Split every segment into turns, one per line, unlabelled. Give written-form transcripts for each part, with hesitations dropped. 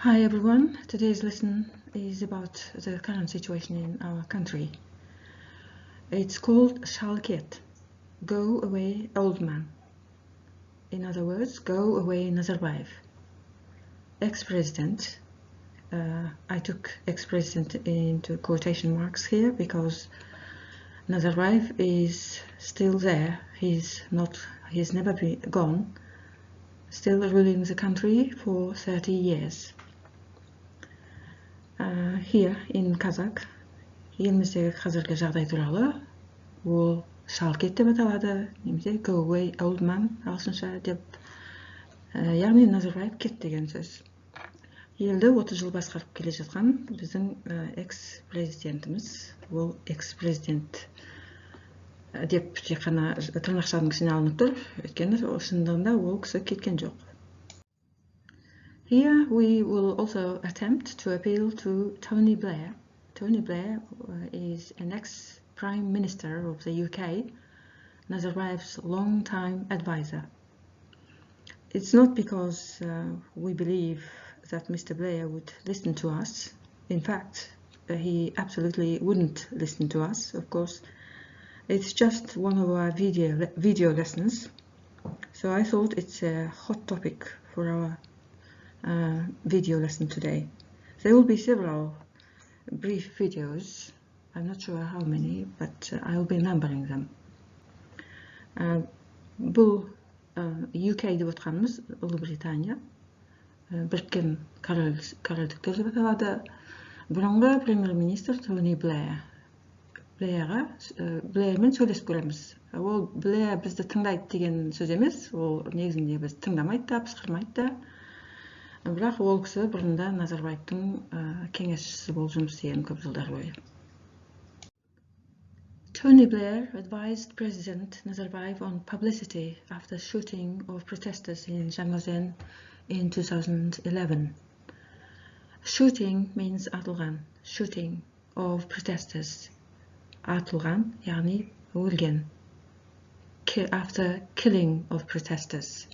Hi everyone, today's lesson is about the current situation in our country. It's called Shal Ket, Go Away Old Man. In other words, Go Away Nazarbayev. Ex-president, I took ex-president into quotation marks here because Nazarbayev is still there. He's never been gone, still ruling the country for 30 years. Here in Kazakh, еліміздегі қазіргі жағдай туралы ол Shal Ket деп аталады, немесе Go Away Old Man ағылшынша деп, яғни Назарбаев кет деген сөз. Елді 30 жыл басқарып келе жатқан біздің экс-президентіміз, ол экс-президент деп тек қана тырнақшаның кісіне алынып тұр, өйткені шындығында ол кісі кеткен жоқ. Here we will also attempt to appeal to Tony Blair. Tony Blair is an ex-Prime Minister of the UK, Nazarbayev's long-time advisor. It's not because we believe that Mr. Blair would listen to us. In fact, he absolutely wouldn't listen to us, of course. It's just one of our video lessons. So I thought it's a hot topic for our video lesson today. There will be several brief videos. I'm not sure how many, but I will be numbering them. Бұл UK деп отқанымыз Ұлыбритания, Біріккен Корольдіктер деп аталады. Бұрынғы премьер-министр Тони Блэр. Блэрмен сөйлесіп көреміз. Ол Блэр бізді тыңдайды деген сөз емес, ол негізінде біз тыңдамайды да, пысқырмайды да. Бірақ ол кісі бұрында Назарбаевтың кеңесшісі болып жұмыс істеген көп жылдар бойы. Tony Blair advised President Nazarbayev on publicity after shooting of protesters in Jangaozen in 2011. Shooting means атылған, shooting of protesters. Атылған, яғни өлген. After killing of protesters.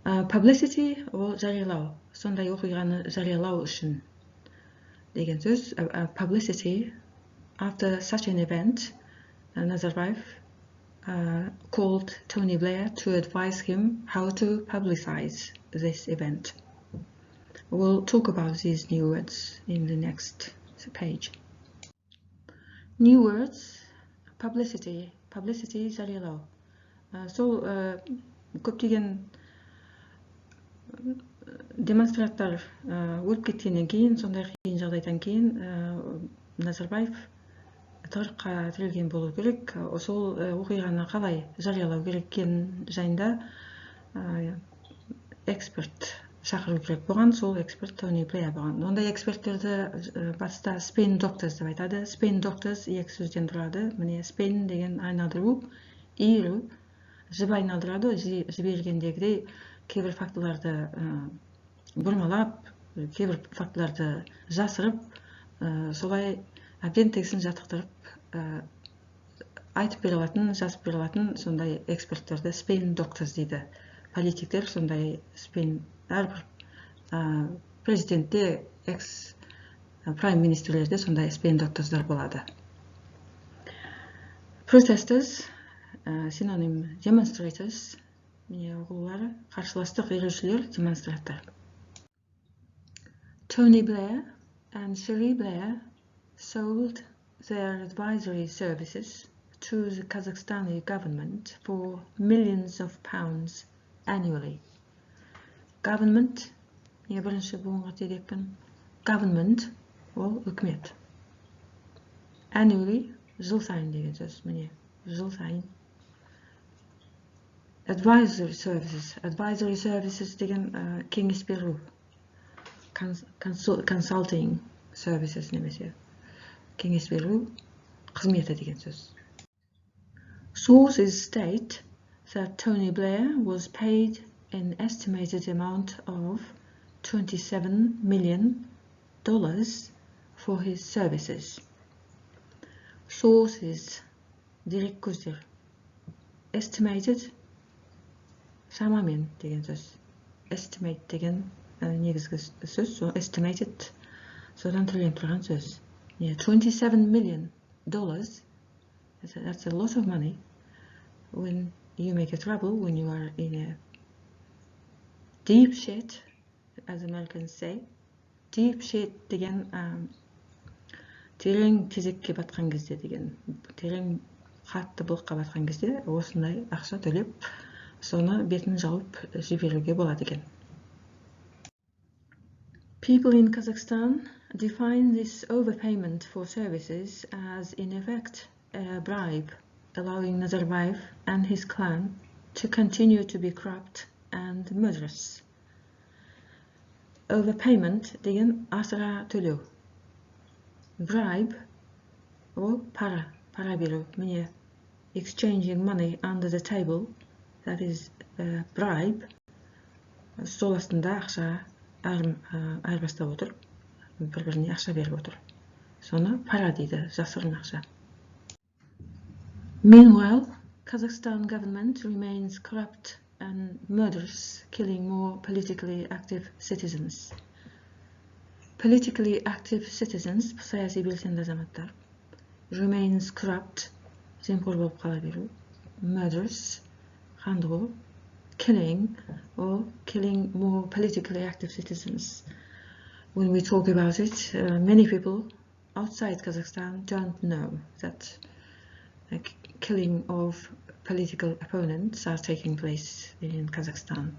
Publicity ол жариялау, сондай оқиғаны жариялау үшін деген сөз. Publicity, after such an event, Nazarbayev called Tony Blair to advise him how to publicize this event. We'll talk about these new words in the next page. New words, publicity, жариялау. Сол көптеген демонстранттар өліп кеткеннен кейін, сондай қиын жағдайдан кейін Назарбаев тығырыққа тірелген болу керек. Сол оқиғаны қалай жариялау керек екені жайында эксперт шақыру керек болған, сол эксперт Тони Блэр болған. Ондай эксперттерді баста spin doctors деп айтады. Spin doctors екі сөзден тұрады. Міне spin деген айналдыру, иіру, жіп айналдырады, жібергендегідей кейбір фактыларды бұрмалап, кейбір фактыларды жасырып, солай әбден тегісін жаттықтырып айтып бере алатын, жазып бере алатын сондай эксперттерді spin doctors дейді. Политиктер сондай spin, әрбір президентте, экс-прайм министрлерде сондай spin doctorsдар болады. Protesters, синоним demonstrators, олар қарсыластық ерушілер, демонстранттар. Tony Blair and Cherie Blair sold their advisory services to the Kazakhstani government for millions of pounds annually. Government, бірінші буынға терекпін. Government, ол үкімет. Annually, жыл сайын деген сөз, міне, жыл сайын. Advisory services деген кеңес беру. Consulting services немесе кеңес беру қызметі деген сөз. Sources state that Tony Blair was paid an estimated amount of $27 million for his services. Sources, дерек көздер. Estimated, шамамен деген сөз. Estimate деген негізгі сөз, so estimated, содан төлем тұрған сөз. Yeah, $27 million. That's a lot of money when you make a trouble, when you are in a deep shit, as Americans say. Deep shit деген терең тезекке батқан кезде деген, терең қатты бұлыққа батқан кезде осындай ақша төлеп, соны бетін жауып жіберуге болады екен. People in Kazakhstan define this overpayment for services as, in effect, a bribe, allowing Nazarbayev and his clan to continue to be corrupt and murderous. Overpayment деген асыра төлеу. Bribe or para беру. Міне, exchanging money under the table, that is a bribe. Стол астында ақша айырбастап отыр, бір-біріне ақша беріп отыр. Соны пара дейді, жасырын ақша. Meanwhile, Kazakhstan government remains corrupt and murderous, killing more politically active citizens. Politically active citizens, саяси белсенді азаматтар, remains corrupt, жемқор болып қала беру, murderous, қандыру, killing more politically active citizens. When we talk about it, many people outside Kazakhstan don't know that killing of political opponents are taking place in Kazakhstan.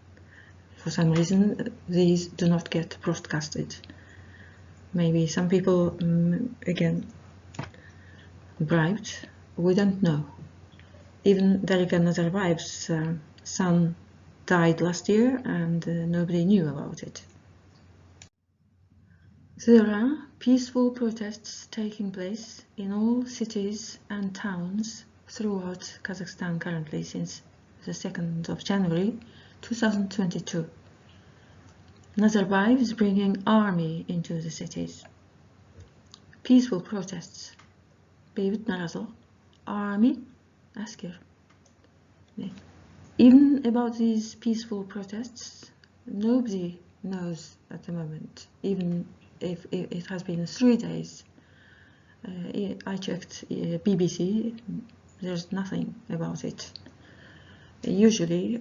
For some reason, these do not get broadcasted. Maybe some people, again, bribed. We don't know. Even Blair and Nazarbayev's son died last year and nobody knew about it. There are peaceful protests taking place in all cities and towns throughout Kazakhstan currently since the 2nd of January 2022. Nazarbayev is bringing army into the cities. Peaceful protests. Beyvit narazılık. Army, asker. Even about these peaceful protests, nobody knows at the moment, even if it has been 3 days. I checked BBC, there's nothing about it. Usually,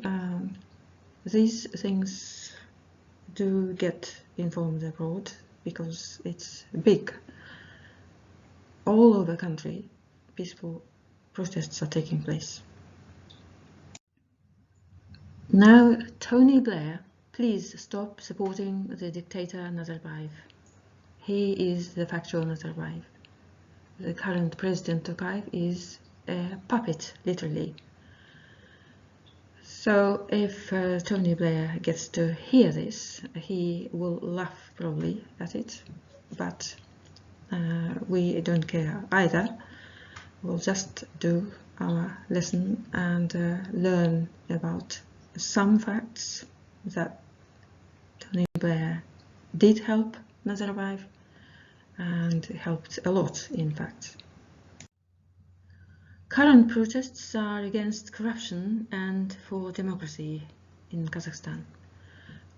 these things do get informed abroad because it's big. All over the country, peaceful protests are taking place. Now, Tony Blair, please stop supporting the dictator Nazarbayev. He is the factual Nazarbayev. The current president Tokayev is a puppet, literally. So if Tony Blair gets to hear this, he will laugh probably at it, but we don't care either. We'll just do our lesson and learn about some facts that Tony Blair did help Nazarbayev and helped a lot, in fact. Current protests are against corruption and for democracy in Kazakhstan.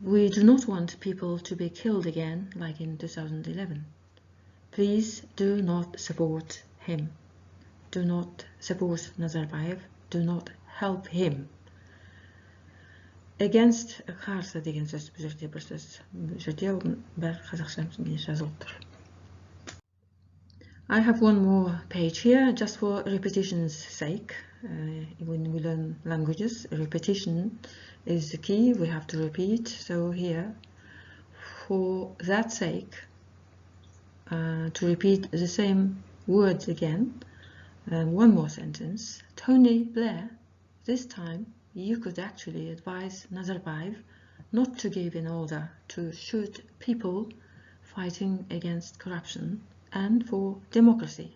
We do not want people to be killed again like in 2011. Please do not support him. Do not support Nazarbayev. Do not help him. Against қарсы деген сөз бұл жерде бір сөз. Бұл жерде бәрі қазақша жазылып тұр. I have one more page here just for repetition's sake. When we learn languages, repetition is the key. We have to repeat. So here, for that sake, to repeat the same words again, one more sentence. Tony Blair, this time you could actually advise Nazarbayev not to give an order to shoot people fighting against corruption and for democracy.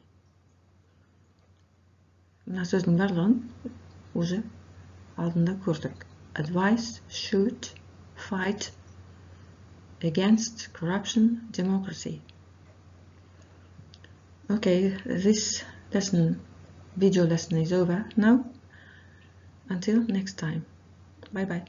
Мына сөздің барлығын уже алдында көрдік. Advise, shoot, fight against corruption, democracy. Okay, this video lesson is over now. Until next time. Bye bye.